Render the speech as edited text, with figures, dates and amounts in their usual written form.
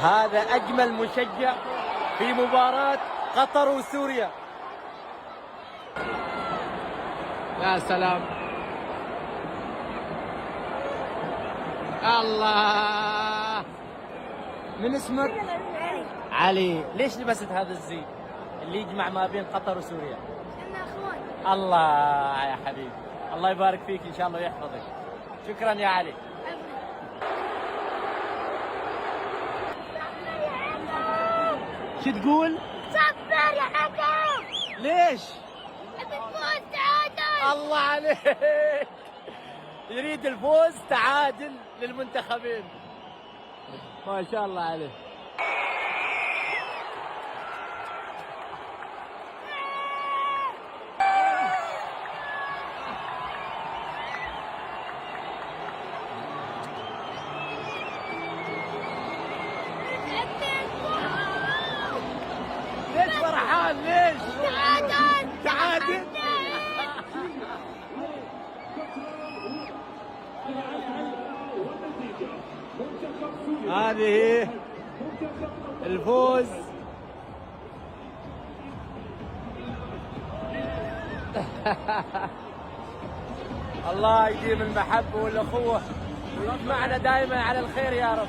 هذا أجمل مشجع في مباراة قطر وسوريا. يا سلام، الله. من اسمك؟ علي. علي. ليش لبست هذا الزي اللي يجمع ما بين قطر وسوريا؟ احنا اخوان. الله يا حبيبي، الله يبارك فيك إن شاء الله ويحفظك. شكرا يا علي. شو تقول؟ صفر يا حكم. ليش؟ بنفوز تعادل. الله عليك، يريد الفوز تعادل للمنتخبين. ما شاء الله عليه. ليش فرحان؟ ليش؟ تعادل. تعادل. هذه الفوز. الله يديم المحبة والأخوة ويجمعنا دائما على الخير يا رب.